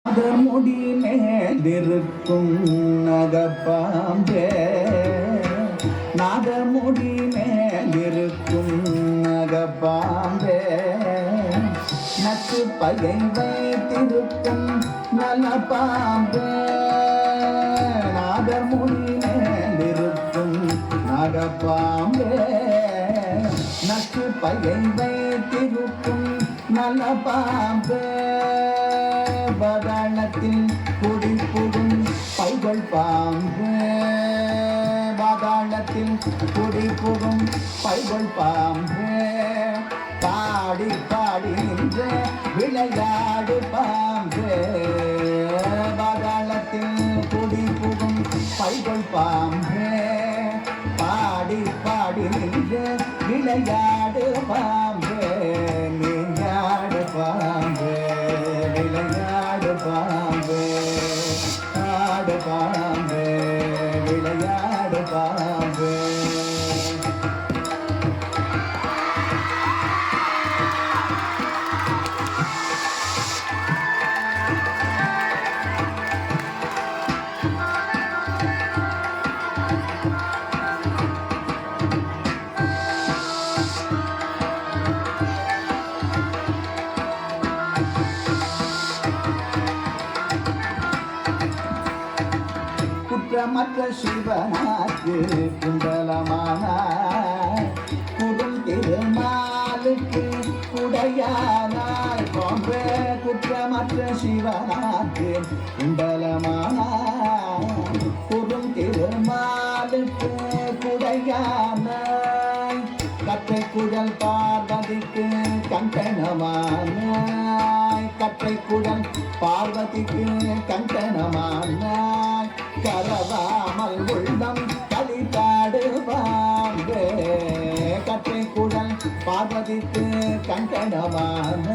முடி மேலிருக்கும் நகப்பாம்பே, நாதமுடி மேலிருக்கும் நகப்பாம்பே, நச்சு பகை வைத்திருக்கும் நல பாம்பே, நாதமுடி மேலிருக்கும் நகப்பாம்பே, நச்சு பகை வைத்திருக்கும் நல பாம்பே, பாதாளத்தில் குடிபுகும் பைகள் பாம்பு, பாதாளத்தில் குடிபுகும் பைகள் பாம்பு, பாடி பாடி நின்ற விளையாடு பாம்பு, பாதாளத்தில் குடிபுகும் பைகள் பாம்பு, பாடி பாடி நின்ற விளையாடு பாம்பு, நீயாடு பாம்பு, விளையாடு பாம்பு, ஆடு பாம்பு, விளையாடு பாம்பு. குற்றமற்ற சிவனாக்கு குண்டலமானாய், குடும் திருமாலுக்கு உடையானாய் பாம்பே, குற்றமற்ற சிவனாக்கு குண்டலமானாய், குடும் திருமாலுக்கு குடையானாய், கற்றை குழல் பார்வதிக்கு கண்டனமானாய், கற்றை குழல் பார்வதிக்கு கண்டனமானாய், கரவாமல் உள்ளம் களித்தாடு பாம்பே, கற்றை குழல் பார்வதிக்கு கண்டனமான,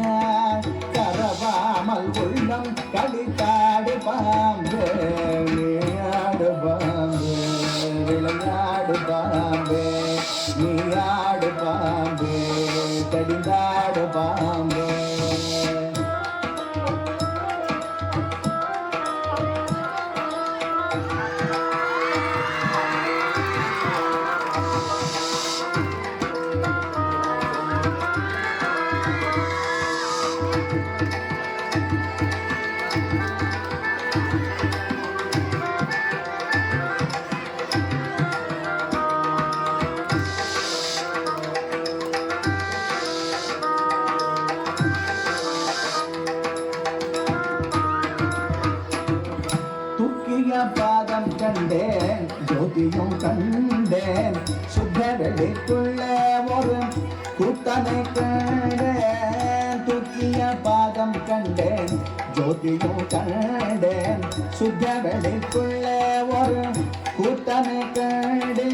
கரவாமல் உள்ளம் களித்தாடு பாம்பே, நீயாடு பாம்பே, விளையாடு பாம்பே, நீயாடு பாம்பே, கடிந்தாடு பாம்பே. பாதம் கண்டேன், ஜோதியும் கண்டேன், சுத்தவெளிக்குள்ள ஒரு கூத்தனை கண்டேன், தூக்கிய பாதம் கண்டேன், ஜோதியும் கண்டேன், சுத்தவெளிக்குள்ள ஒரு கூத்தனை கண்டேன்.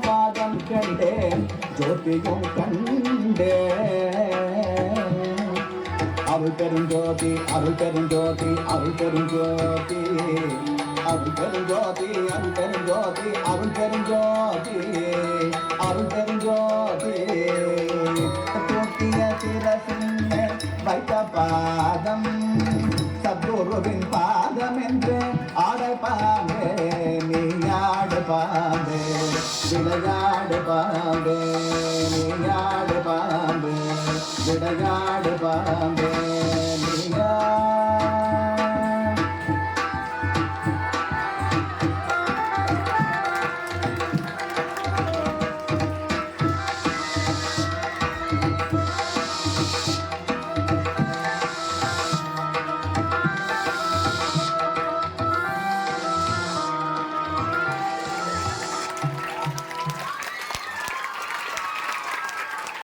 பாதம் கண்டேன், ஜோதியும் கண்டேன், அருள் பெருஞ்சோதி, அருள் பெருஞ்சோதி, அருள் பெருஞ்சோதி, அருள் பெருஞ்சோதி, அருள் பெருஞ்சோதி, அருள் பெருஞ்சோதி, அருள் பெருஞ்சோதி, தூக்கிய சிரசின் வைத்த பாதம் சத்குருவின் பாதம் என்று ஆடை பாம்பே, நீயாடு பாம்பே, விளையாடு பாம்பே, நீயாடு பாம்பே, விளையாடு பாம்பே.